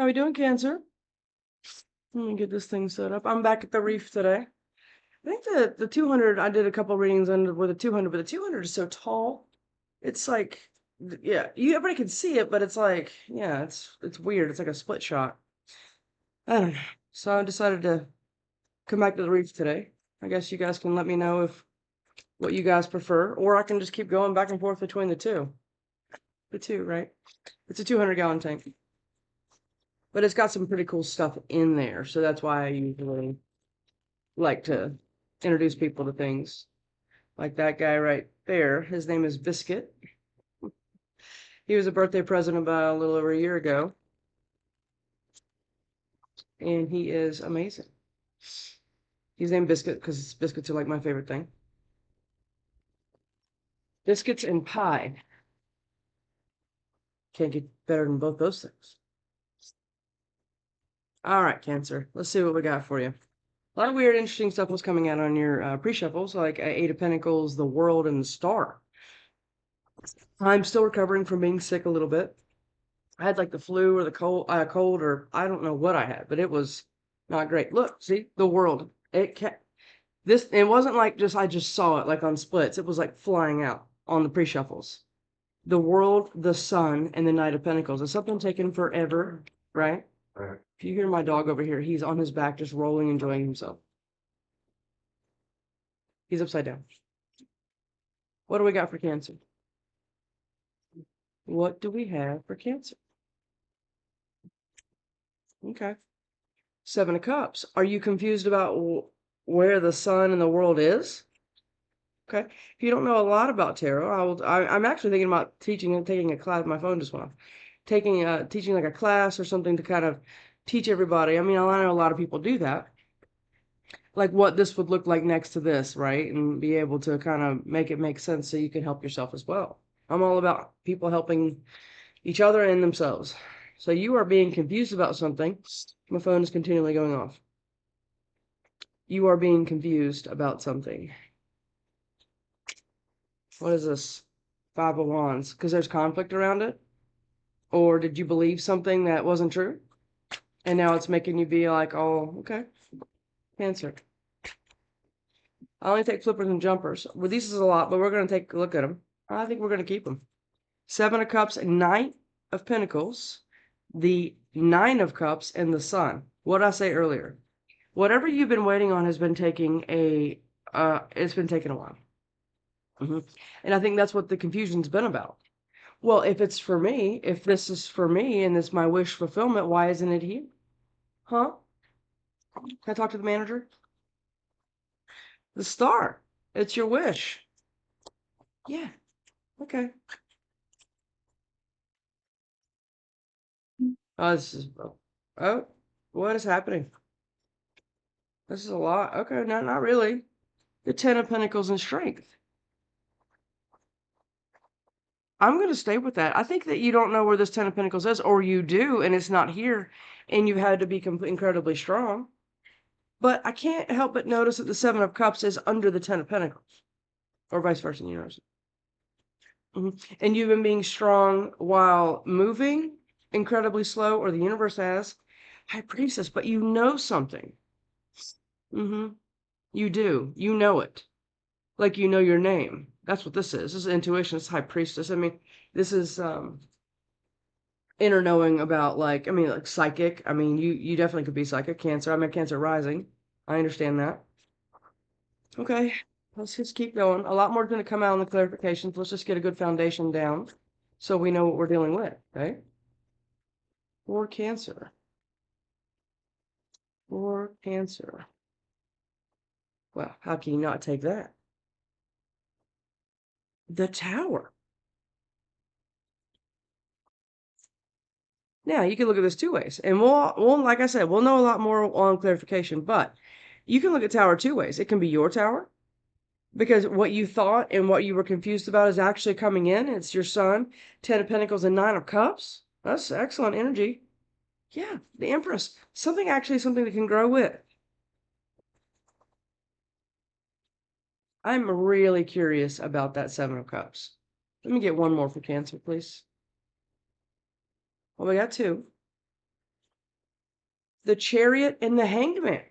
How we doing, Cancer? Let me get this thing set up. I'm back at the reef today. I think the 200, I did a couple readings under with the 200, but the 200 is so tall. It's like, yeah, everybody can see it, but it's like, yeah, it's weird. It's like a split shot. I don't know. So I decided to come back to the reef today. I guess you guys can let me know if what you guys prefer, or I can just keep going back and forth between the two. The two, right? It's a 200-gallon tank. But it's got some pretty cool stuff in there, so that's why I usually like to introduce people to things. Like that guy right there. His name is Biscuit. He was a birthday present about a little over a year ago. And he is amazing. He's named Biscuit because biscuits are like my favorite thing. Biscuits and pie. Can't get better than both those things. All right, Cancer. Let's see what we got for you. A lot of weird, interesting stuff was coming out on your pre-shuffles, like Eight of Pentacles, the World, and the Star. I'm still recovering from being sick a little bit. I had like the flu or the cold, or I don't know what I had, but it was not great. Look, see the World. It wasn't like I just saw it like on splits. It was like flying out on the pre-shuffles. The World, the Sun, and the Knight of Pentacles. Is something taking forever, right? Right. If you hear my dog over here, he's on his back just rolling, enjoying himself. He's upside down. What do we got for Cancer? What do we have for Cancer? Okay. Seven of Cups. Are you confused about where the Sun and the World is? Okay. If you don't know a lot about tarot, I'm actually thinking about teaching and taking a class. My phone just went off. Teaching like a class or something to kind of teach everybody. I mean, I know a lot of people do that. Like what this would look like next to this, right? And be able to kind of make it make sense so you can help yourself as well. I'm all about people helping each other and themselves. So you are being confused about something. My phone is continually going off. You are being confused about something. What is this? Five of Wands. Because there's conflict around it? Or did you believe something that wasn't true? And now it's making you be like, oh, okay. Cancer. I only take flippers and jumpers. Well, these is a lot, but we're going to take a look at them. I think we're going to keep them. Seven of Cups, Knight of Pentacles, the Nine of Cups, and the Sun. What did I say earlier? Whatever you've been waiting on has been taking it's been taking a while. And I think that's what the confusion's been about. Well, if it's for me, if this is for me and it's my wish fulfillment, why isn't it here? Huh? Can I talk to the manager? The Star. It's your wish. Yeah. Okay. Oh, this is, oh, what is happening? This is a lot. Okay, no, not really. The Ten of Pentacles and Strength. I'm going to stay with that. I think that you don't know where this Ten of Pentacles is, or you do, and it's not here, and you had to be incredibly strong. But I can't help but notice that the Seven of Cups is under the Ten of Pentacles, or vice versa in the universe. And you've been being strong while moving incredibly slow, or the universe has. High Priestess, but you know something. You do. You know it. Like you know your name. That's what this is. This is intuition. It's High Priestess. I mean, this is inner knowing about like psychic. I mean, you definitely could be psychic. Cancer. I'm a Cancer rising. I understand that. Okay, let's just keep going. A lot more is going to come out in the clarifications. Let's just get a good foundation down so we know what we're dealing with, okay? For Cancer. For Cancer. Well, how can you not take that? The Tower. Now, you can look at this two ways. And we'll, like I said, we'll know a lot more on clarification, but you can look at Tower two ways. It can be your tower, because what you thought and what you were confused about is actually coming in. It's your Sun, Ten of Pentacles, and Nine of Cups. That's excellent energy. Yeah, the Empress. Something that can grow with. I'm really curious about that Seven of Cups. Let me get one more for Cancer, please. Well, we got two. the Chariot and the Hangman.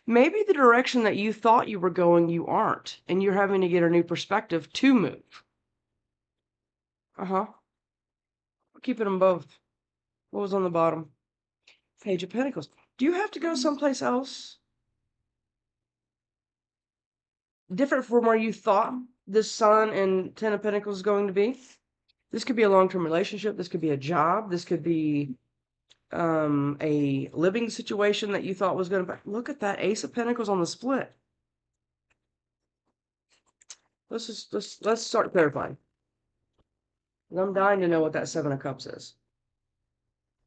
Maybe the direction that you thought you were going, you aren't, and you're having to get a new perspective to move. We're keeping them both. What was on the bottom? Page of Pentacles. Do you have to go someplace else? Different from where you thought this Sun and Ten of Pentacles is going to be? This could be a long-term relationship. This could be a job. This could be a living situation that you thought was going to... Look at that Ace of Pentacles on the split. Let's start clarifying. I'm dying to know what that Seven of Cups is.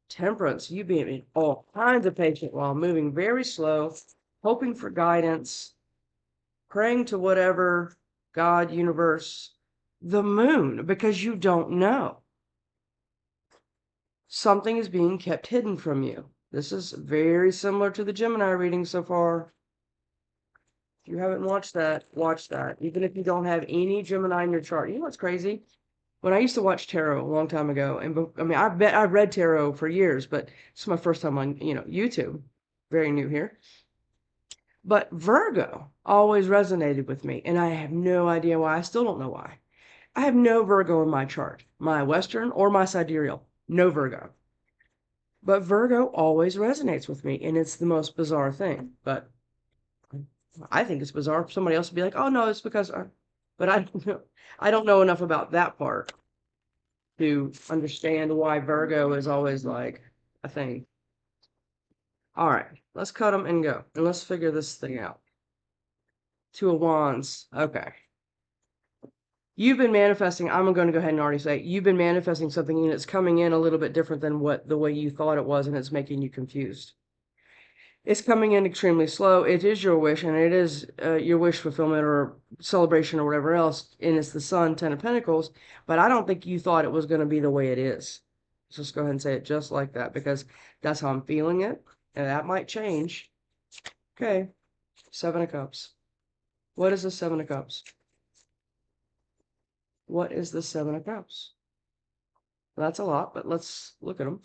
Temperance, you being all kinds of patient while moving very slow, hoping for guidance, praying to whatever, God, universe, the moon, because you don't know. Something is being kept hidden from you. This is very similar to the Gemini reading so far. If you haven't watched that, watch that. Even if you don't have any Gemini in your chart. You know what's crazy? When I used to watch tarot a long time ago, and I mean, I've read tarot for years, but it's my first time on, YouTube. Very new here. But Virgo always resonated with me, and I have no idea why. I still don't know why. I have no Virgo in my chart, my Western or my sidereal. No Virgo. But Virgo always resonates with me, and it's the most bizarre thing. But I think it's bizarre. Somebody else would be like, "Oh no, it's because," but I don't know. I don't know enough about that part to understand why Virgo is always like a thing. All right, let's cut them and go, and let's figure this thing out. Two of Wands. Okay. You've been manifesting. I'm going to go ahead and already say you've been manifesting something, and it's coming in a little bit different than the way you thought it was, and it's making you confused. It's coming in extremely slow. It is your wish, and it is your wish fulfillment or celebration or whatever else, and it's the Sun, Ten of Pentacles, but I don't think you thought it was going to be the way it is. So let's go ahead and say it just like that, because that's how I'm feeling it, and that might change. Okay, Seven of Cups. What is the Seven of Cups? What is the Seven of Cups? That's a lot, but let's look at them.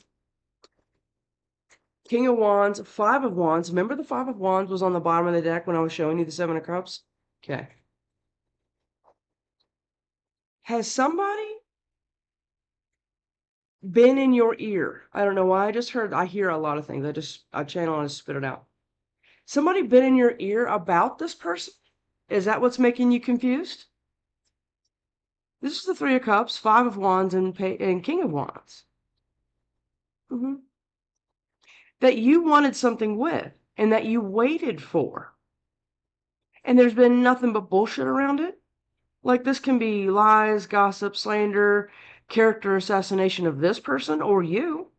King of Wands, Five of Wands. Remember the Five of Wands was on the bottom of the deck when I was showing you the Seven of Cups? Okay. Has somebody been in your ear? I don't know why. I hear a lot of things. I channel and spit it out. Somebody been in your ear about this person? Is that what's making you confused? This is the Three of Cups, Five of Wands, and King of Wands. That you wanted something with, and that you waited for. And there's been nothing but bullshit around it. Like, this can be lies, gossip, slander, character assassination of this person or you.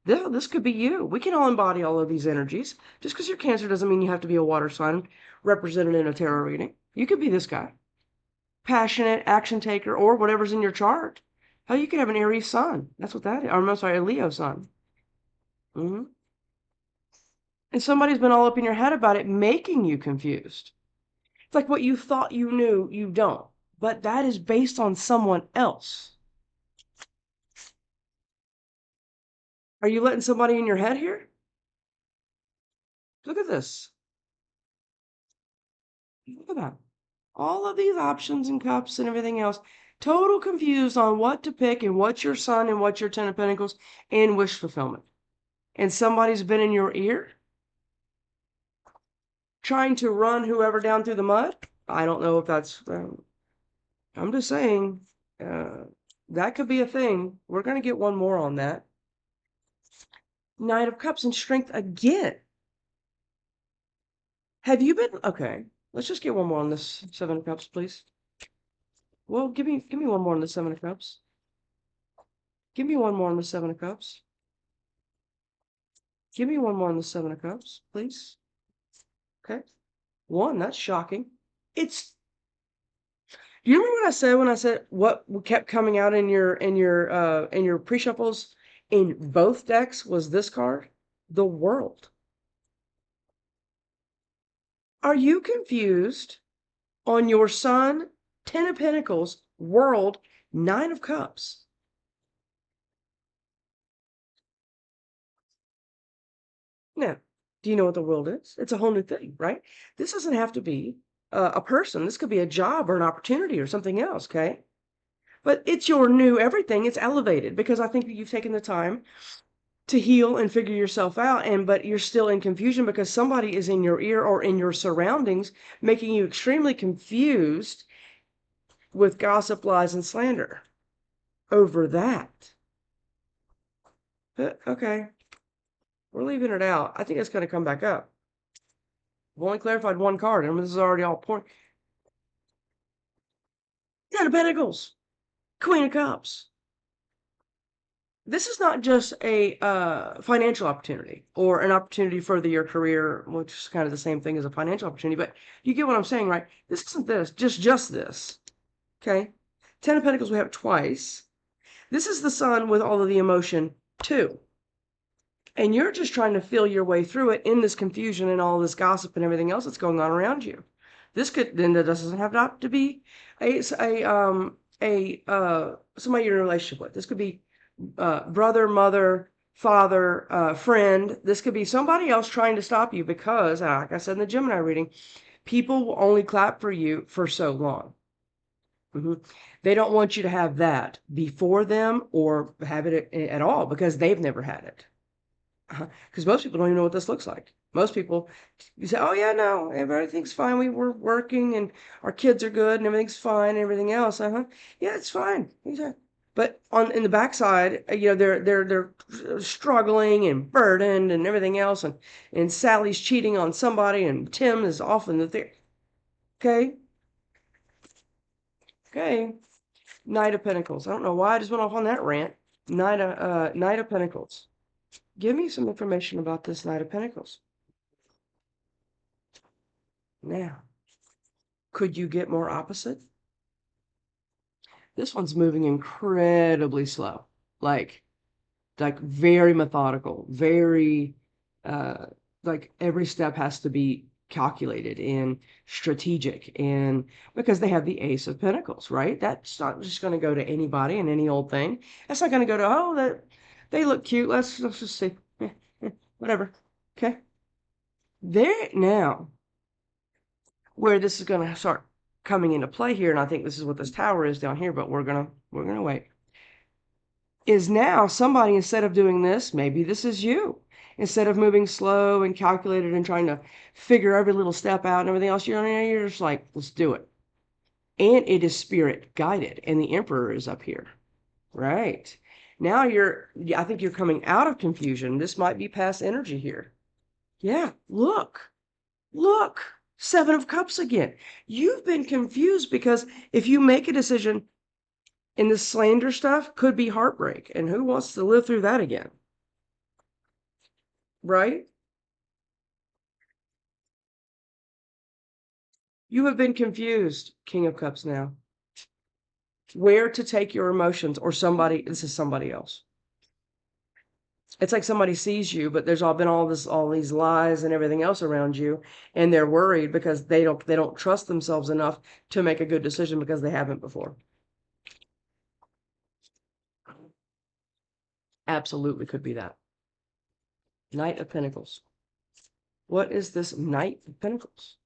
This could be you. We can all embody all of these energies. Just because you're Cancer doesn't mean you have to be a water sign represented in a tarot reading. You could be this guy. Passionate, action taker, or whatever's in your chart. Hell, you could have an Aries sun. That's what that is. Or, I'm sorry, a Leo sun. And somebody's been all up in your head about it, making you confused. It's like what you thought you knew, you don't. But that is based on someone else. Are you letting somebody in your head here? Look at this. Look at that. All of these options and cups and everything else. Total confused on what to pick and what's your Sun and what's your Ten of Pentacles and wish fulfillment. And somebody's been in your ear trying to run whoever down through the mud. I don't know if that's... I'm just saying, that could be a thing. We're going to get one more on that. Knight of Cups and Strength again. Have you been... Okay, let's just get one more on this Seven of Cups, please. Well, give me one more on the Seven of Cups. Give me one more on the Seven of Cups. Give me one more on the Seven of Cups, please. Okay. One, that's shocking. It's... Do you remember what I said when I said what kept coming out in your pre-shuffles in both decks was this card? The World. Are you confused on your Sun, Ten of Pentacles, World, Nine of Cups? Now, do you know what the world is? It's a whole new thing, right? This doesn't have to be a person. This could be a job or an opportunity or something else, okay? But it's your new everything. It's elevated because I think you've taken the time to heal and figure yourself out, but you're still in confusion because somebody is in your ear or in your surroundings making you extremely confused with gossip, lies, and slander over that. Okay, we're leaving it out. I think it's going to come back up. I've only clarified one card, and this is already all point. Ten of Pentacles, Queen of Cups. This is not just a financial opportunity or an opportunity to further your career, which is kind of the same thing as a financial opportunity, but you get what I'm saying, right? This isn't this, just this, okay? Ten of Pentacles we have twice. This is the Sun with all of the emotion too. And you're just trying to feel your way through it in this confusion and all this gossip and everything else that's going on around you. This could, then that doesn't have not to be somebody you're in a relationship with. This could be brother, mother, father, friend. This could be somebody else trying to stop you because, like I said in the Gemini reading, people will only clap for you for so long. They don't want you to have that before them or have it at all because they've never had it. Because most people don't even know what this looks like. Most people, you say, oh yeah, no, everything's fine. We're working and our kids are good and everything's fine and everything else. Yeah, it's fine. But in the backside, they're struggling and burdened and everything else, and Sally's cheating on somebody, and Tim is often the thing. Okay. Knight of Pentacles. I don't know why I just went off on that rant. Knight of Pentacles. Give me some information about this Knight of Pentacles. Now, could you get more opposite? This one's moving incredibly slow, like very methodical, very like every step has to be calculated and strategic, and because they have the Ace of Pentacles, right? That's not just going to go to anybody and any old thing. That's not going to go to, oh, that they look cute. Let's just see. Whatever. Okay. There now, where this is going to start coming into play here, and I think this is what this tower is down here, but we're gonna wait. Is now somebody, instead of doing this, maybe this is you. Instead of moving slow and calculated and trying to figure every little step out and everything else, you're just like, let's do it. And it is spirit guided, and the Emperor is up here. Right. Now I think you're coming out of confusion. This might be past energy here. Yeah, look. Seven of Cups again. You've been confused because if you make a decision in the slander stuff, could be heartbreak. And who wants to live through that again? Right? You have been confused, King of Cups now. Where to take your emotions, or this is somebody else. It's like somebody sees you, but there's all these lies and everything else around you, and they're worried because they don't trust themselves enough to make a good decision because they haven't before. Absolutely could be that. Knight of Pentacles. What is this Knight of Pentacles?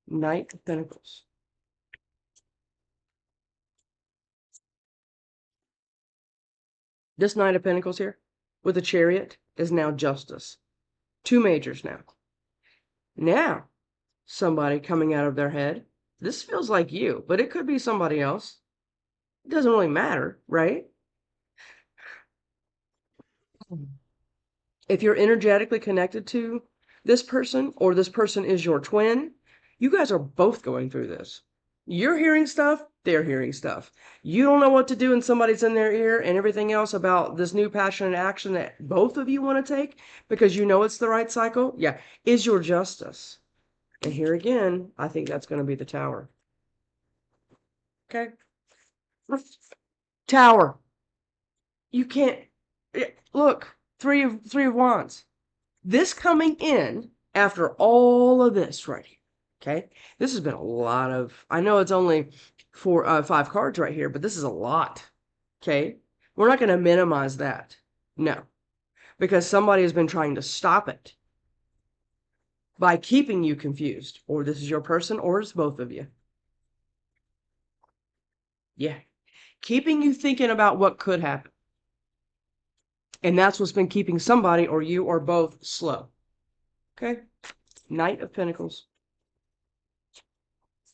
Knight of Pentacles. This Knight of Pentacles here with a Chariot is now Justice. Two majors now. Now, somebody coming out of their head. This feels like you, but it could be somebody else. It doesn't really matter, right? If you're energetically connected to this person, or this person is your twin, you guys are both going through this. You're hearing stuff, they're hearing stuff. You don't know what to do, and somebody's in their ear and everything else about this new passion and action that both of you want to take because you know it's the right cycle. Yeah, is your justice. And here again, I think that's going to be the Tower. Okay. Tower. You can't look. Three of Wands. This coming in after all of this right here. Okay. This has been a lot of, I know it's only 5 cards right here, but this is a lot. Okay. We're not going to minimize that. No. because somebody has been trying to stop it by keeping you confused. Or this is your person, or it's both of you. Yeah. Keeping you thinking about what could happen. And that's what's been keeping somebody, or you, or both, slow. Okay? Knight of Pentacles.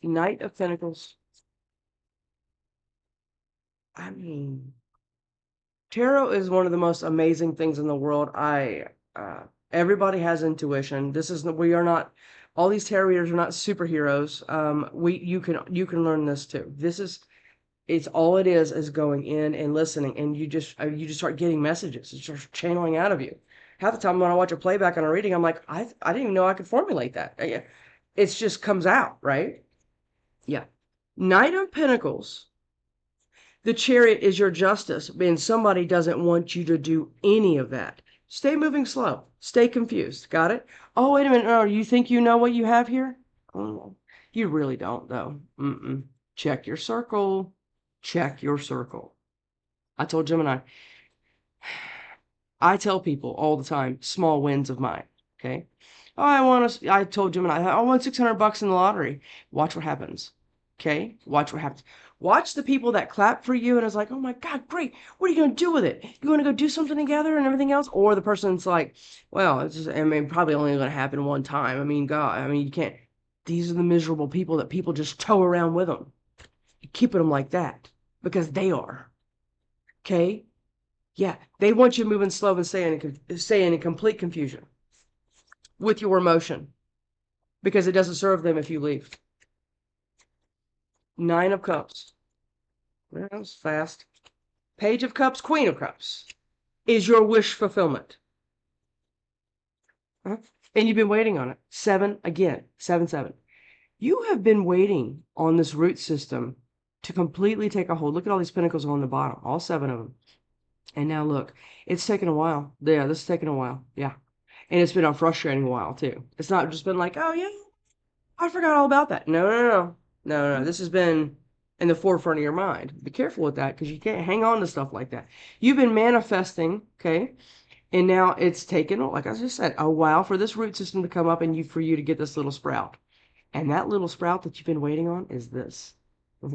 Knight of Pentacles. I mean, tarot is one of the most amazing things in the world. Everybody has intuition. We are not, all these tarot readers are not superheroes. You can learn this too. It's all it is going in and listening, and you just start getting messages. It starts channeling out of you. Half the time when I watch a playback on a reading, I'm like, I didn't even know I could formulate that. It just comes out, right? Yeah. Knight of Pentacles. The Chariot is your justice, and somebody doesn't want you to do any of that. Stay moving slow. Stay confused. Got it? Oh, wait a minute. Oh, you think you know what you have here? Oh, you really don't, though. Check your circle. Check your circle. I told Gemini, I tell people all the time, small wins of mine. Okay. Oh, I told Gemini, I want $600 in the lottery. Watch what happens. Okay. Watch what happens. Watch the people that clap for you and it's like, oh my God, great. What are you going to do with it? You want to go do something together and everything else? Or the person's like, well, probably only going to happen one time. I mean, God, you can't. These are the miserable people that people just tow around with them. You keeping them like that because they are. Okay. Yeah, they want you moving slow and stay in complete confusion with your emotion because it doesn't serve them if you leave. Nine of Cups. Well, that was fast. Page of Cups, Queen of Cups is your wish fulfillment. And you've been waiting on it. 7 again. 7, 7. You have been waiting on this root system to completely take a hold. Look at all these pentacles on the bottom, all 7 of them. And now look, it's taken a while. Yeah, this is taking a while. Yeah. And it's been a frustrating while too. It's not just been like, oh yeah, I forgot all about that. No. This has been in the forefront of your mind. Be careful with that because you can't hang on to stuff like that. You've been manifesting, okay? And now it's taken, like I just said, a while for this root system to come up and for you to get this little sprout. And that little sprout that you've been waiting on is this.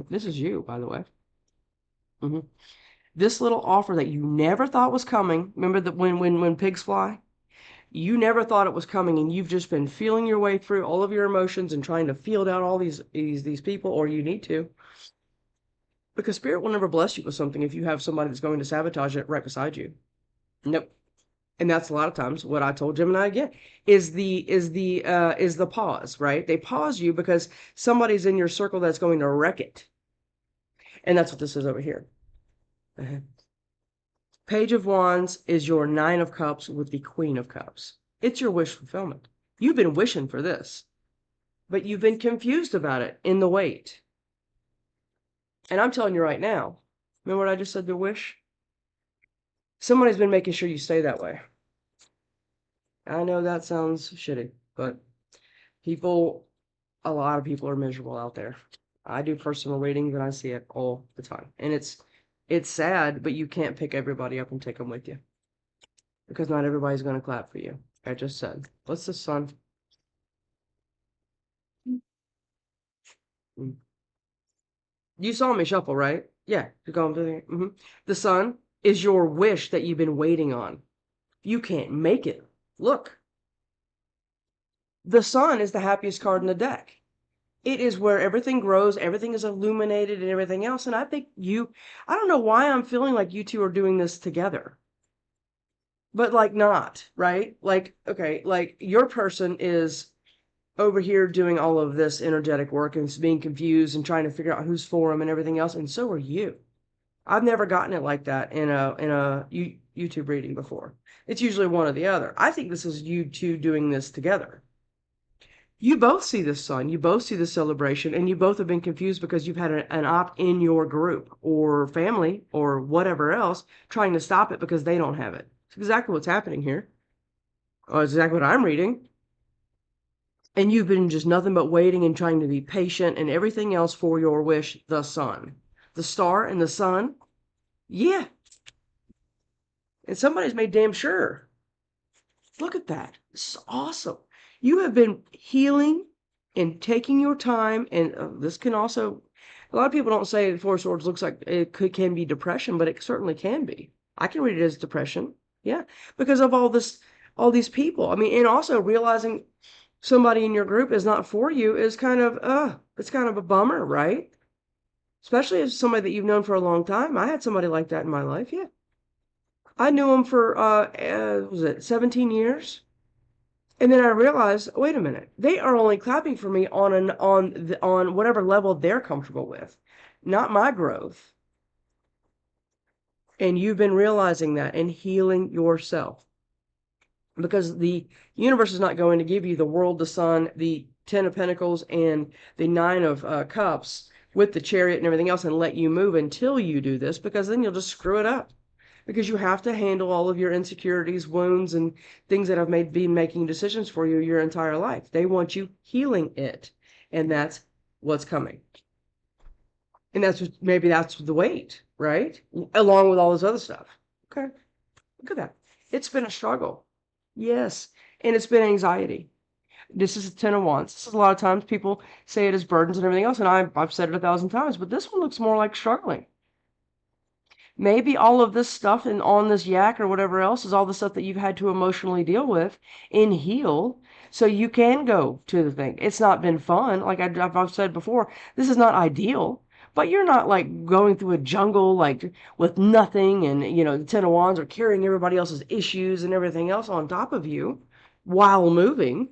This is you, by the way. This little offer that you never thought was coming. Remember that when pigs fly? You never thought it was coming, and you've just been feeling your way through all of your emotions and trying to field out all these people, or you need to. Because Spirit will never bless you with something if you have somebody that's going to sabotage it right beside you. Nope. And that's a lot of times what I told Gemini again is the pause, right? They pause you because somebody's in your circle that's going to wreck it. And that's what this is over here. Page of Wands is your 9 of Cups with the Queen of Cups. It's your wish fulfillment. You've been wishing for this, but you've been confused about it in the wait. And I'm telling you right now, remember what I just said, the wish? Somebody's been making sure you stay that way. I know that sounds shitty, but a lot of people are miserable out there. I do personal readings and I see it all the time. And it's sad, but you can't pick everybody up and take them with you. Because not everybody's going to clap for you. I just said. What's the Sun? You saw me shuffle, right? Yeah, you're going through there. The Sun is your wish that you've been waiting on. You can't make it. Look. The Sun is the happiest card in the deck. It is where everything grows, everything is illuminated and everything else. And I think I don't know why I'm feeling like you two are doing this together. But like not, right? Like, okay, like your person is over here doing all of this energetic work and being confused and trying to figure out who's for them and everything else. And so are you. I've never gotten it like that in a YouTube reading before. It's usually one or the other. I think this is you two doing this together. You both see the Sun, you both see the celebration, and you both have been confused because you've had an opt in your group or family or whatever else trying to stop it because they don't have it. It's exactly what's happening here. Oh, it's exactly what I'm reading. And you've been just nothing but waiting and trying to be patient and everything else for your wish, the Sun. The star and the Sun? Yeah. And somebody's made damn sure Look at that. This is awesome. You have been healing and taking your time. And this can also, a lot of people don't say the Four of Swords looks like it can be depression, but it certainly can be. I can read it as depression. Yeah. Because of all these people. I mean, and also realizing somebody in your group is not for you is kind of, it's kind of a bummer, right? Especially as somebody that you've known for a long time. I had somebody like that in my life. Yeah. I knew him for, was it 17 years? And then I realized, wait a minute, they are only clapping for me on whatever level they're comfortable with, not my growth. And you've been realizing that and healing yourself. Because the universe is not going to give you the world, the sun, the Ten of Pentacles, and the Nine of Cups with the Chariot and everything else and let you move until you do this, because then you'll just screw it up. Because you have to handle all of your insecurities, wounds, and things that have been making decisions for you your entire life. They want you healing it, and that's what's coming. And maybe that's the weight, right? Along with all this other stuff. Okay, look at that. It's been a struggle. Yes, and it's been anxiety. This is a Ten of Wands. This is a lot of times people say it as burdens and everything else, and I've said it 1,000 times, but this one looks more like struggling. Maybe all of this stuff and on this yak or whatever else is all the stuff that you've had to emotionally deal with and heal so you can go to the thing. It's not been fun. Like I've said before, this is not ideal, but you're not like going through a jungle like with nothing and, the Ten of Wands are carrying everybody else's issues and everything else on top of you while moving.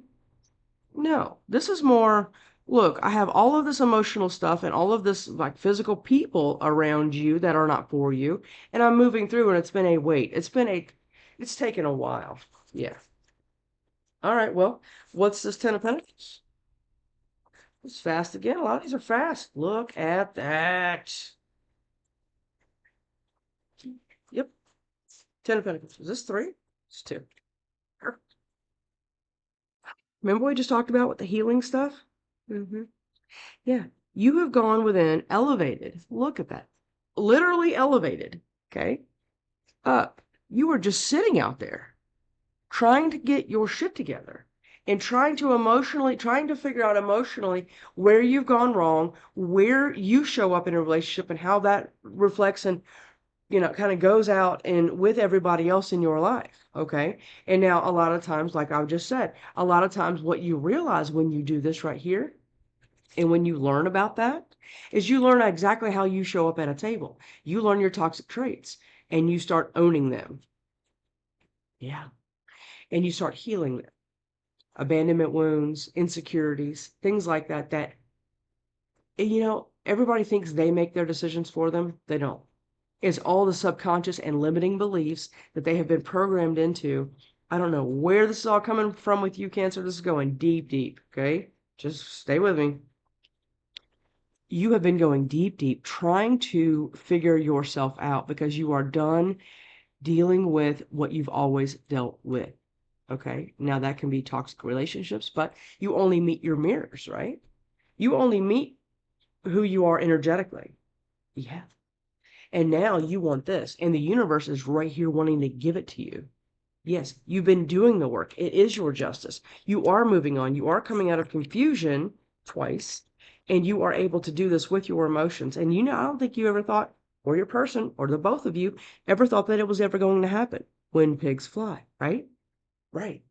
No, this is more, look, I have all of this emotional stuff and all of this like physical people around you that are not for you, and I'm moving through and it's been a wait. It's taken a while. Yeah. All right, well, what's this Ten of Pentacles? It's fast again. A lot of these are fast. Look at that. Yep. Ten of Pentacles. Is this 3? It's 2. Remember what we just talked about with the healing stuff? Mm-hmm. Yeah, you have gone within, elevated. Look at that. Literally elevated. Okay. Up. You were just sitting out there trying to get your shit together and trying to figure out emotionally where you've gone wrong, where you show up in a relationship and how that reflects and, kind of goes out and with everybody else in your life. Okay. And now a lot of times, like I just said, a lot of times what you realize when you do this right here and when you learn about that, is you learn exactly how you show up at a table. You learn your toxic traits and you start owning them. Yeah. And you start healing them. Abandonment wounds, insecurities, things like that, everybody thinks they make their decisions for them. They don't. It's all the subconscious and limiting beliefs that they have been programmed into. I don't know where this is all coming from with you, Cancer. This is going deep, deep. Okay. Just stay with me. You have been going deep, deep, trying to figure yourself out because you are done dealing with what you've always dealt with. Okay. Now that can be toxic relationships, but you only meet your mirrors, right? You only meet who you are energetically. Yeah. And now you want this, and the universe is right here wanting to give it to you. Yes, you've been doing the work. It is your justice. You are moving on. You are coming out of confusion twice, and you are able to do this with your emotions. And I don't think you ever thought, or your person, or the both of you, ever thought that it was ever going to happen when pigs fly, right? Right.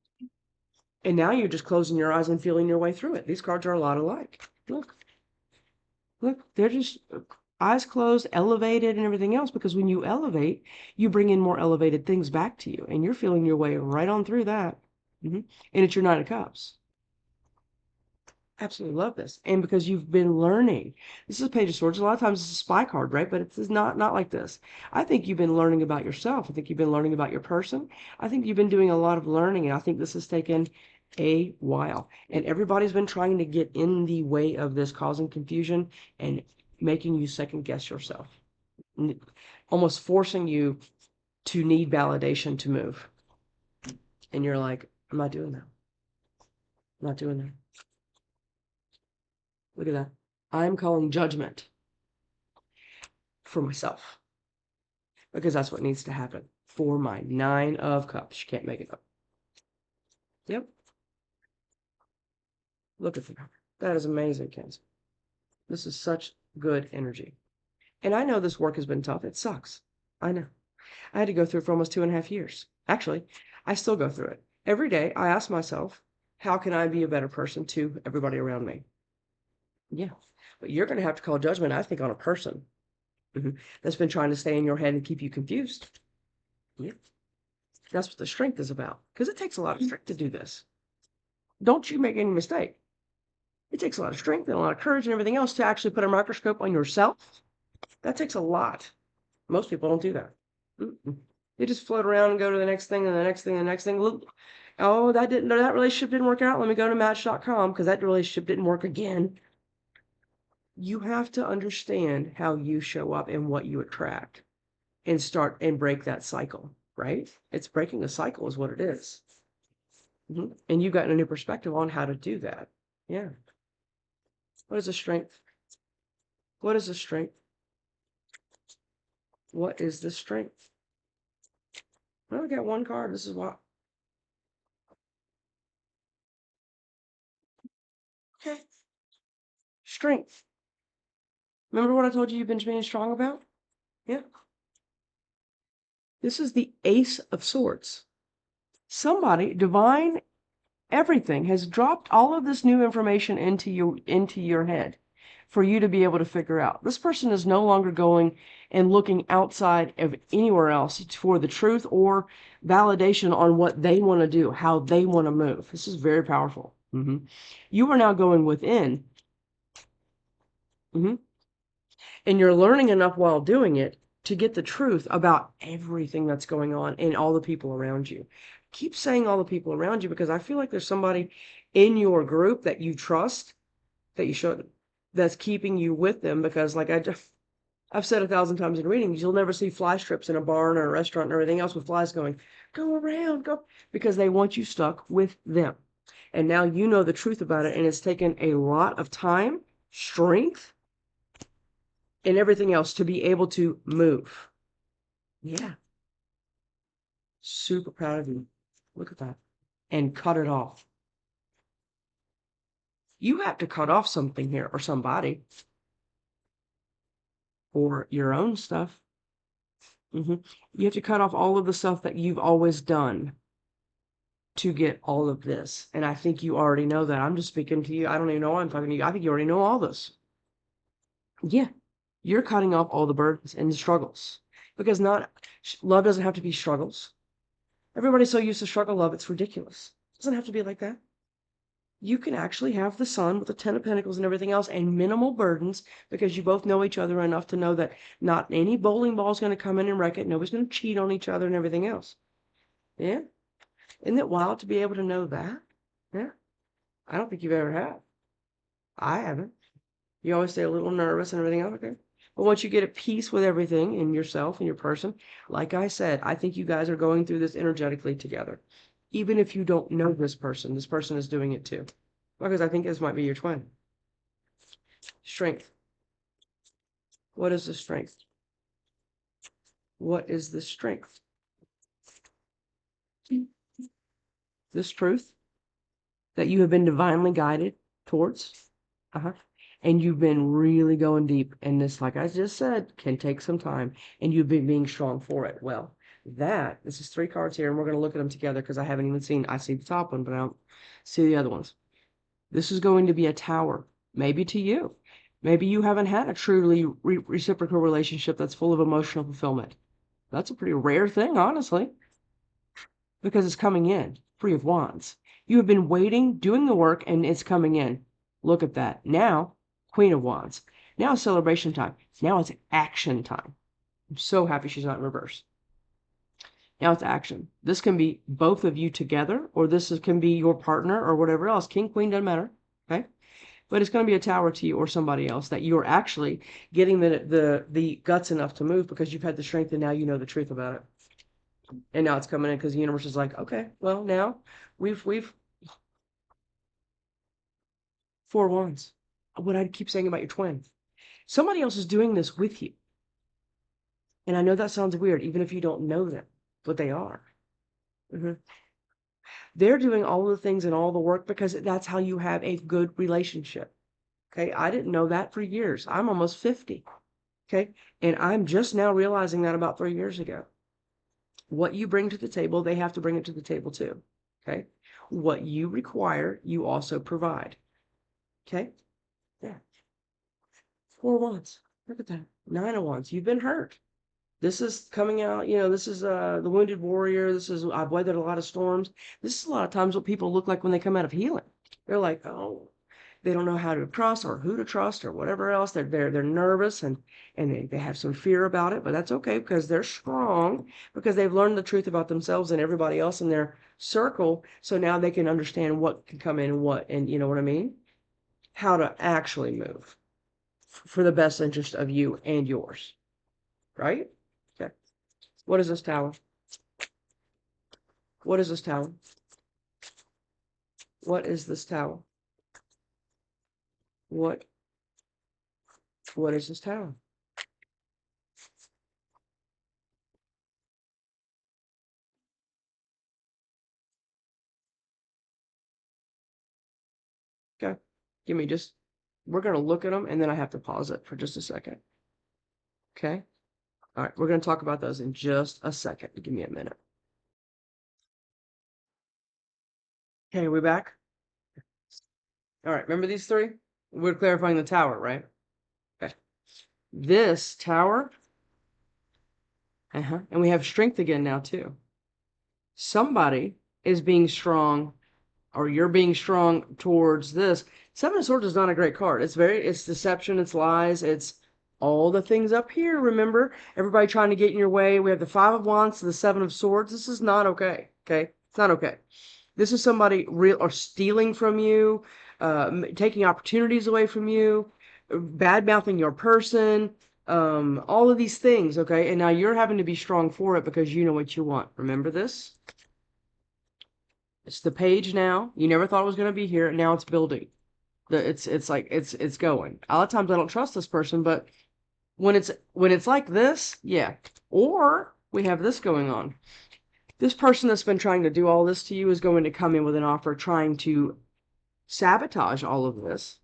And now you're just closing your eyes and feeling your way through it. These cards are a lot alike. Look, they're just eyes closed, elevated, and everything else, because when you elevate, you bring in more elevated things back to you, and you're feeling your way right on through that. And it's your Nine of Cups. Absolutely love this. And because you've been learning. This is a Page of Swords. A lot of times it's a spy card, right? But it's not like this. I think you've been learning about yourself. I think you've been learning about your person. I think you've been doing a lot of learning, and I think this has taken a while. And everybody's been trying to get in the way of this, causing confusion and making you second guess yourself. Almost forcing you to need validation to move. And you're like, I'm not doing that. I'm not doing that. Look at that. I'm calling judgment for myself because that's what needs to happen for my Nine of Cups. You can't make it up. Yep. Look at that. That is amazing, Cancer. This is such good energy. And I know this work has been tough. It sucks. I know. I had to go through it for almost 2.5 years. Actually, I still go through it. Every day I ask myself, how can I be a better person to everybody around me? Yeah. But you're going to have to call judgment, I think, on a person that's been trying to stay in your head and keep you confused. Yeah. That's what the strength is about. Because it takes a lot of strength to do this. Don't you make any mistake. It takes a lot of strength and a lot of courage and everything else to actually put a microscope on yourself. That takes a lot. Most people don't do that. They just float around and go to the next thing and the next thing and the next thing. Look, oh, that relationship didn't work out. Let me go to Match.com because that relationship didn't work again. You have to understand how you show up and what you attract and start and break that cycle, right? It's breaking a cycle is what it is. And you've gotten a new perspective on how to do that. Yeah. What is the strength? What is the strength? What is the strength? Well, we got one card. This is what. Okay. Strength. Remember what I told you you've been being strong about? Yeah. This is the Ace of Swords. Somebody, divine everything, has dropped all of this new information into your head for you to be able to figure out. This person is no longer going and looking outside of anywhere else for the truth or validation on what they want to do, how they want to move. This is very powerful. You are now going within. And you're learning enough while doing it to get the truth about everything that's going on and all the people around you. Keep saying all the people around you because I feel like there's somebody in your group that you trust, that you should, that's keeping you with them because like I've said 1,000 times in readings, you'll never see fly strips in a barn or a restaurant and everything else with flies going, go around, go, because they want you stuck with them. And now you know the truth about it, and it's taken a lot of time, strength, and everything else to be able to move. Yeah. Super proud of you. Look at that. And cut it off. You have to cut off something here or somebody. Or your own stuff. You have to cut off all of the stuff that you've always done to get all of this. And I think you already know that. I'm just speaking to you. I don't even know why I'm talking to you. I think you already know all this. Yeah. You're cutting off all the burdens and the struggles. Because love doesn't have to be struggles. Everybody's so used to struggle love, it's ridiculous. It doesn't have to be like that. You can actually have the Sun with the Ten of Pentacles and everything else and minimal burdens because you both know each other enough to know that not any bowling ball is going to come in and wreck it. Nobody's going to cheat on each other and everything else. Yeah? Isn't it wild to be able to know that? Yeah? I don't think you've ever had. I haven't. You always stay a little nervous and everything else, okay? But once you get at peace with everything in yourself and your person, like I said, I think you guys are going through this energetically together. Even if you don't know this person is doing it too. Because I think this might be your twin. Strength. What is the strength? What is the strength? This truth that you have been divinely guided towards. And you've been really going deep. And this, like I just said, can take some time. And you've been being strong for it. Well, this is 3 cards here, and we're going to look at them together because I haven't even seen, I see the top one, but I don't see the other ones. This is going to be a tower, maybe to you. Maybe you haven't had a truly reciprocal relationship that's full of emotional fulfillment. That's a pretty rare thing, honestly, because it's coming in, 3 of Wands. You have been waiting, doing the work, and it's coming in. Look at that. Now, Queen of Wands. Now it's celebration time. Now it's action time. I'm so happy she's not in reverse. Now it's action. This can be both of you together, or can be your partner, or whatever else. King, queen, doesn't matter. Okay? But it's going to be a tower to you or somebody else that you're actually getting the guts enough to move because you've had the strength and now you know the truth about it. And now it's coming in because the universe is like, okay, well, now we've 4 wands. What I keep saying about your twin. Somebody else is doing this with you. And I know that sounds weird, even if you don't know them, but they are. They're doing all the things and all the work because that's how you have a good relationship. Okay. I didn't know that for years. I'm almost 50. Okay. And I'm just now realizing that about 3 years ago. What you bring to the table, they have to bring it to the table too. Okay. What you require, you also provide. Okay. Yeah. 4 of Wands. Look at that. 9 of Wands. You've been hurt. This is coming out, this is the wounded warrior. This is, I've weathered a lot of storms. This is a lot of times what people look like when they come out of healing. They're like, oh, they don't know how to trust or who to trust or whatever else. They're nervous and they have some fear about it, but that's okay because they're strong because they've learned the truth about themselves and everybody else in their circle. So now they can understand what can come in and what, and you know what I mean? How to actually move for the best interest of you and yours, right? Okay. What is this tower? What is this tower? What is this tower? What is this tower? Okay. Give me just, we're going to look at them and then I have to pause it for just a second. Okay. All right. We're going to talk about those in just a second. Give me a minute. Okay. Are we back? All right. Remember these three? We're clarifying the tower, right? Okay. This tower. And we have strength again now too. Somebody is being strong, or you're being strong towards this. Seven of Swords is not a great card. It's deception, it's lies, it's all the things up here. Remember, everybody trying to get in your way. We have the 5 of Wands to the 7 of Swords. This is not okay. Okay, it's not okay. This is somebody real or stealing from you, taking opportunities away from you, bad mouthing your person, all of these things. Okay, and now you're having to be strong for it because you know what you want. Remember this? It's the page now. You never thought it was going to be here. Now it's building. It's like it's going. A lot of times I don't trust this person, but when it's like this, yeah. Or we have this going on. This person that's been trying to do all this to you is going to come in with an offer trying to sabotage all of this.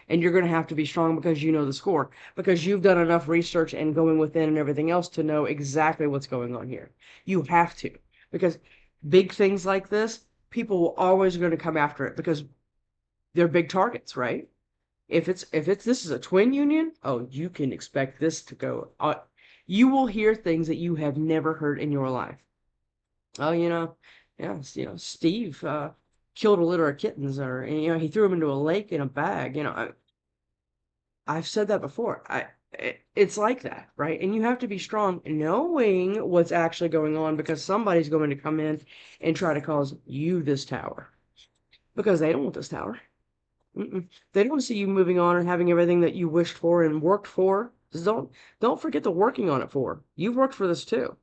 And you're going to have to be strong because you know the score, because you've done enough research and going within and everything else to know exactly what's going on here. You have to, because big things like this, people will always going to come after it because they're big targets, right? If this is a twin union, oh, you can expect this to go. You will hear things that you have never heard in your life. Oh, yeah, Steve killed a litter of kittens, or he threw them into a lake in a bag. I've said that before. It's like that, right? And you have to be strong, knowing what's actually going on, because somebody's going to come in and try to cause you this tower, because they don't want this tower. They don't see you moving on and having everything that you wished for and worked for. Just don't forget the working on it for. You've worked for this too.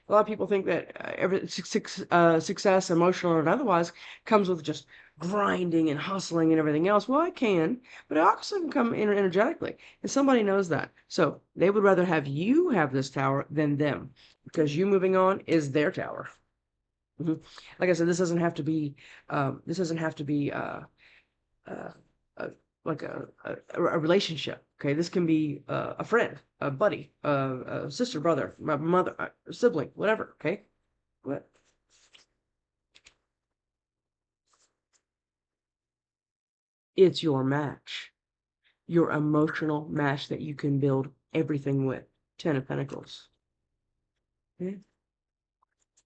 A lot of people think that every success, emotional and otherwise, comes with just grinding and hustling and everything else. Well, it can, but it also can come energetically, and somebody knows that. So they would rather have you have this tower than them, because you moving on is their tower. Like I said, this doesn't have to be. This doesn't have to be. Uh, like a relationship. Okay, this can be a friend, a buddy, a sister, brother, mother, sibling, whatever. Okay, what? It's your match, your emotional match that you can build everything with. 10 of Pentacles. Yeah.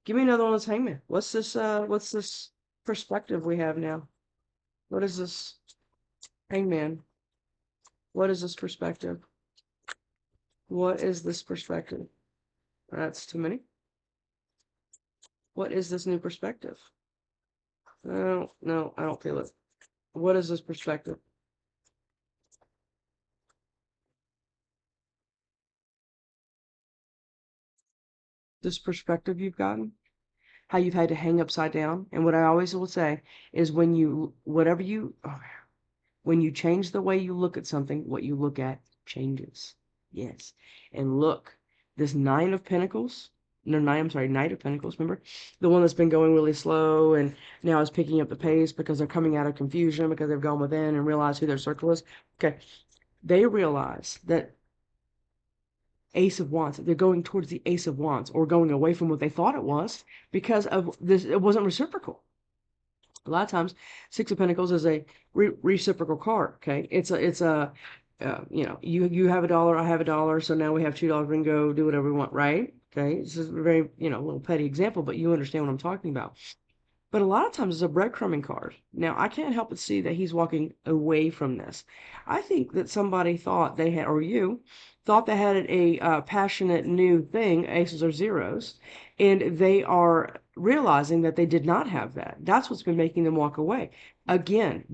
Give me another one that's Hangman. What's this? What's this perspective we have now? What is this? Hangman. What is this perspective? What is this perspective? That's too many. What is this new perspective? No, I don't feel it. What is this perspective? This perspective you've gotten? How you've had to hang upside down? And what I always will say is when you change the way you look at something, what you look at changes. Yes. And look, this 9 of Pentacles, no, I'm sorry, Knight of Pentacles, remember? The one that's been going really slow and now is picking up the pace because they're coming out of confusion because they've gone within and realized who their circle is. Okay. They realize that Ace of Wands, they're going towards the Ace of Wands or going away from what they thought it was because of this. It wasn't reciprocal. A lot of times, Six of Pentacles is a reciprocal card. Okay, it's a you have $1, I have $1, so now we have $2. We can go do whatever we want, right? Okay, this is a very little petty example, but you understand what I'm talking about. But a lot of times it's a breadcrumbing card. Now, I can't help but see that he's walking away from this. I think that somebody thought they had, or you, thought they had a passionate new thing, aces or zeros, and they are realizing that they did not have that. That's what's been making them walk away. Again,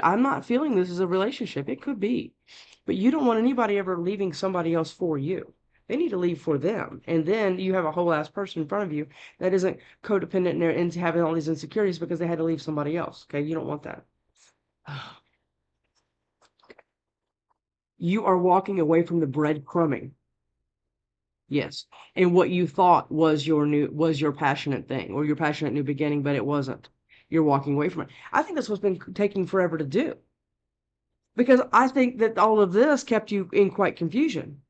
I'm not feeling this is a relationship. It could be. But you don't want anybody ever leaving somebody else for you. They need to leave for them. And then you have a whole ass person in front of you that isn't codependent and having all these insecurities because they had to leave somebody else. Okay, you don't want that. You are walking away from the breadcrumbing. Yes. And what you thought was your passionate thing or your passionate new beginning, but it wasn't. You're walking away from it. I think that's what's been taking forever to do. Because I think that all of this kept you in quite confusion.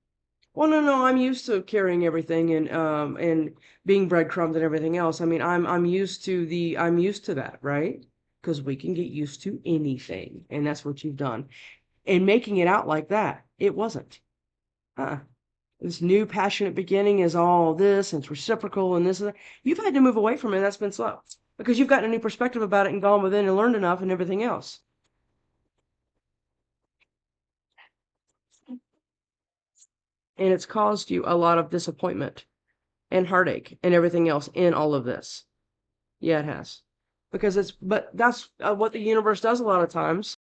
Well, no, I'm used to carrying everything and being breadcrumbed and everything else. I mean, I'm used to that, right? Because we can get used to anything, and that's what you've done. And making it out like that, it wasn't. This new passionate beginning is all this, and it's reciprocal, and this and that. You've had to move away from it. That's been slow because you've gotten a new perspective about it and gone within and learned enough and everything else. And it's caused you a lot of disappointment and heartache and everything else in all of this. Yeah, it has. But that's what the universe does a lot of times.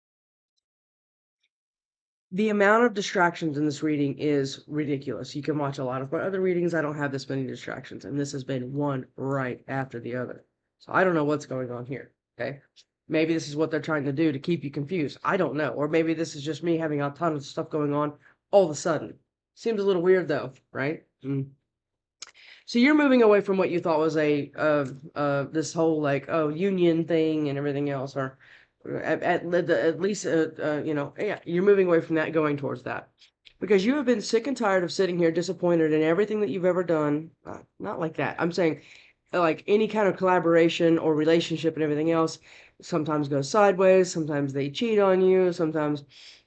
The amount of distractions in this reading is ridiculous. You can watch a lot of my other readings. I don't have this many distractions, and this has been one right after the other. So I don't know what's going on here. Okay. Maybe this is what they're trying to do to keep you confused. I don't know. Or maybe this is just me having a ton of stuff going on all of a sudden. Seems a little weird though, right? So you're moving away from what you thought was this whole like union thing and everything else, or at least yeah, you're moving away from that, going towards that, because you have been sick and tired of sitting here disappointed in everything that you've ever done. Not like that. I'm saying like any kind of collaboration or relationship and everything else sometimes goes sideways. Sometimes they cheat on you. Sometimes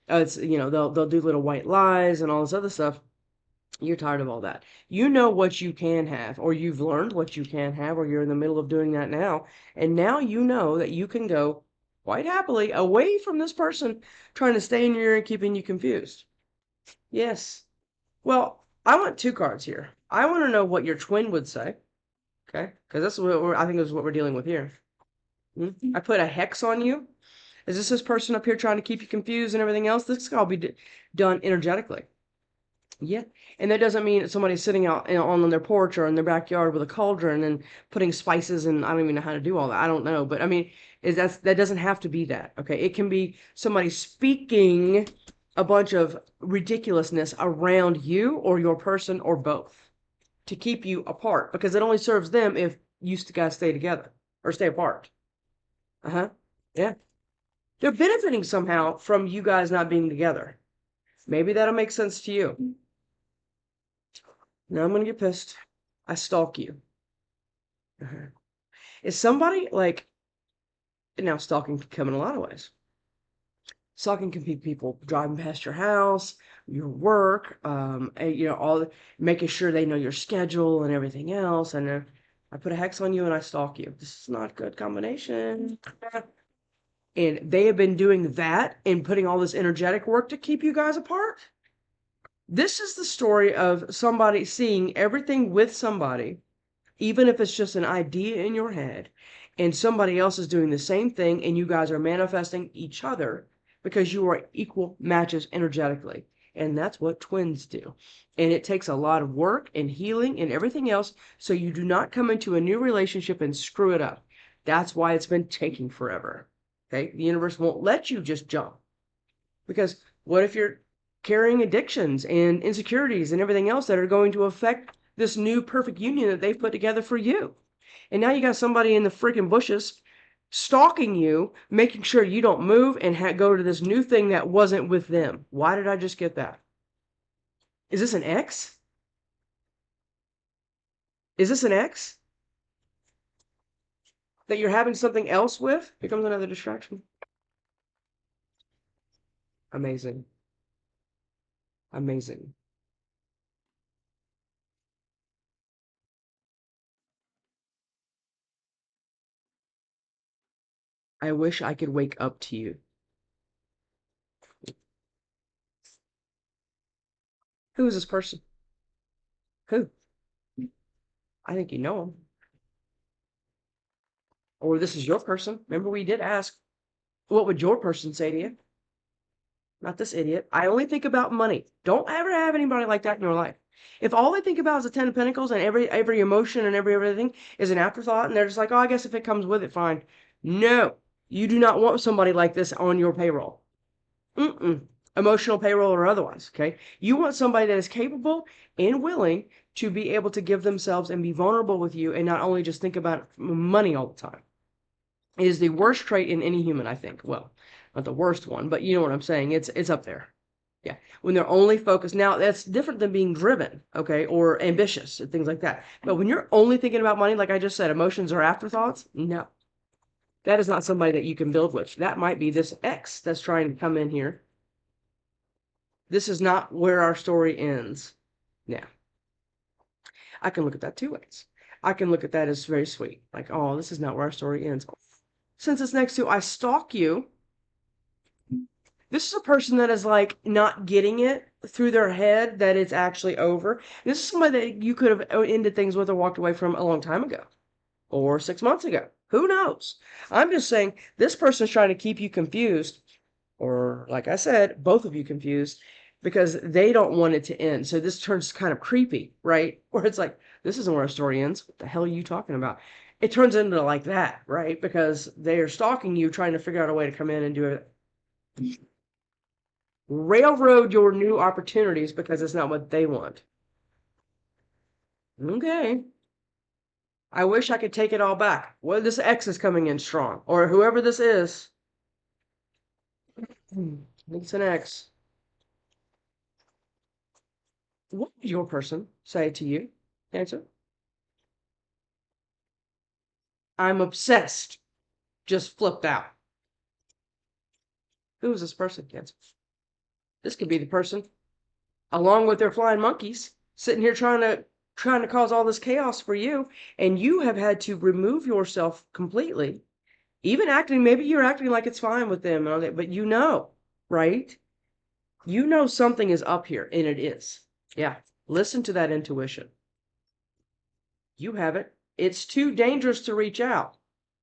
it's they'll do little white lies and all this other stuff. You're tired of all that. You know what you can have, or you've learned what you can have, or you're in the middle of doing that now. And now you know that you can go quite happily away from this person trying to stay in your ear and keeping you confused. Yes. Well, I want two cards here. I want to know what your twin would say. Okay? Because that's what I think is what we're dealing with here. I put a hex on you. Is this person up here trying to keep you confused and everything else? This can all be done energetically. Yeah, and that doesn't mean somebody's sitting out on their porch or in their backyard with a cauldron and putting spices, and I don't even know how to do all that. I don't know, but I mean, that doesn't have to be that. Okay, it can be somebody speaking a bunch of ridiculousness around you or your person or both to keep you apart, because it only serves them if you guys stay together or stay apart. Yeah, they're benefiting somehow from you guys not being together. Maybe that'll make sense to you. Now I'm gonna get pissed. I stalk you. Is somebody like, now stalking can come in a lot of ways. Stalking can be people driving past your house, your work, all making sure they know your schedule and everything else. And I put a hex on you and I stalk you. This is not a good combination. And they have been doing that and putting all this energetic work to keep you guys apart. This is the story of somebody seeing everything with somebody, even if it's just an idea in your head, and somebody else is doing the same thing, and you guys are manifesting each other because you are equal matches energetically. And that's what twins do. And it takes a lot of work and healing and everything else, so you do not come into a new relationship and screw it up. That's why it's been taking forever. Okay? The universe won't let you just jump. Because what if you're carrying addictions and insecurities and everything else that are going to affect this new perfect union that they've put together for you. And now you got somebody in the freaking bushes stalking you, making sure you don't move and go to this new thing that wasn't with them. Why did I just get that? Is this an ex? Is this an ex that you're having something else with? Here comes another distraction. Amazing. Amazing. I wish I could wake up to you. Who is this person? Who? I think you know him. Or this is your person. Remember, we did ask, what would your person say to you? Not this idiot. I only think about money. Don't ever have anybody like that in your life. If all they think about is the Ten of Pentacles and every emotion and everything is an afterthought, and they're just like, oh, I guess if it comes with it, fine. No, you do not want somebody like this on your payroll. Emotional payroll or otherwise, okay? You want somebody that is capable and willing to be able to give themselves and be vulnerable with you and not only just think about money all the time. It is the worst trait in any human, I think. Well, not the worst one, but you know what I'm saying. It's up there. Yeah. When they're only focused. Now, that's different than being driven, okay, or ambitious and things like that. But when you're only thinking about money, like I just said, emotions are afterthoughts, no. That is not somebody that you can build with. That might be this ex that's trying to come in here. This is not where our story ends. Now, I can look at that two ways. I can look at that as very sweet. Like, oh, this is not where our story ends. Since it's next to I stalk you, this is a person that is like not getting it through their head that it's actually over. This is somebody that you could have ended things with or walked away from a long time ago or 6 months ago. Who knows? I'm just saying this person's trying to keep you confused, or like I said, both of you confused because they don't want it to end. So this turns kind of creepy, right? Where it's like, this isn't where our story ends. What the hell are you talking about? It turns into like that, right? Because they are stalking you, trying to figure out a way to come in and do it. Railroad your new opportunities because it's not what they want. Okay. I wish I could take it all back. Well, this X is coming in strong, or whoever this is. I think it's an X. What would your person say to you? Answer. I'm obsessed. Just flipped out. Who is this person? Answer. This could be the person, along with their flying monkeys, sitting here trying to cause all this chaos for you, and you have had to remove yourself completely. Even acting, maybe you're acting like it's fine with them, but you know, right? You know something is up here, and it is. Yeah, listen to that intuition. You have it. It's too dangerous to reach out.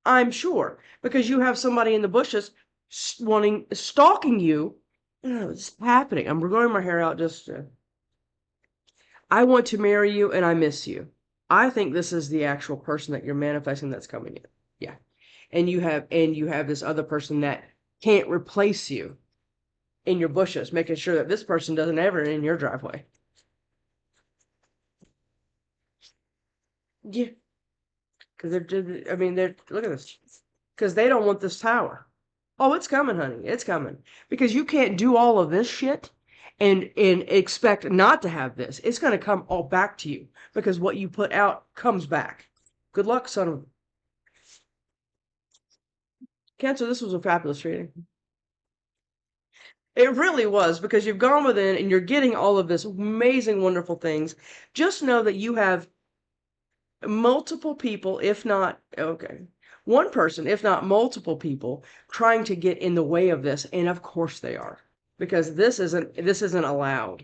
I'm sure, because you have somebody in the bushes stalking you. It's happening. I'm growing my hair out just. I want to marry you, and I miss you. I think this is the actual person that you're manifesting that's coming in. Yeah, and you have this other person that can't replace you in your bushes, making sure that this person doesn't ever in your driveway. Yeah, because I mean, look at this. Because they don't want this tower. Oh, it's coming, honey. It's coming. Because you can't do all of this shit and expect not to have this. It's going to come all back to you because what you put out comes back. Good luck, son of Cancer. This was a fabulous reading. It really was because you've gone within and you're getting all of this amazing, wonderful things. Just know that you have multiple people, if not, okay, one person, if not multiple people, trying to get in the way of this. And of course they are, because this isn't allowed.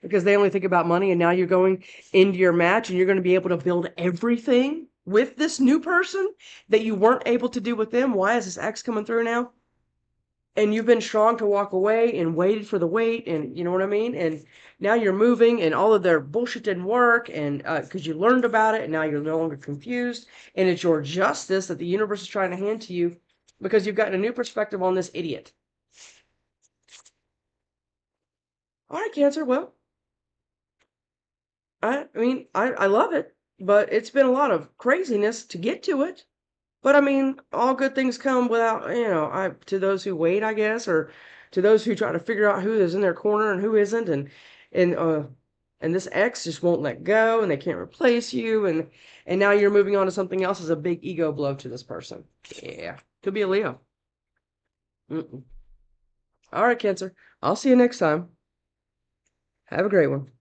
Because they only think about money, and now you're going into your match and you're going to be able to build everything with this new person that you weren't able to do with them. Why is this X coming through now? And you've been strong to walk away and waited for the wait, and you know what I mean? And now you're moving and all of their bullshit didn't work, and because you learned about it and now you're no longer confused, and it's your justice that the universe is trying to hand to you because you've gotten a new perspective on this idiot. All right, Cancer, well, I mean, I love it, but it's been a lot of craziness to get to it. But I mean, all good things come without, to those who wait, I guess, or to those who try to figure out who is in their corner and who isn't, and and this ex just won't let go, and they can't replace you, and now you're moving on to something else is a big ego blow to this person. Yeah, could be a Leo. Mm-mm. All right, Cancer. I'll see you next time. Have a great one.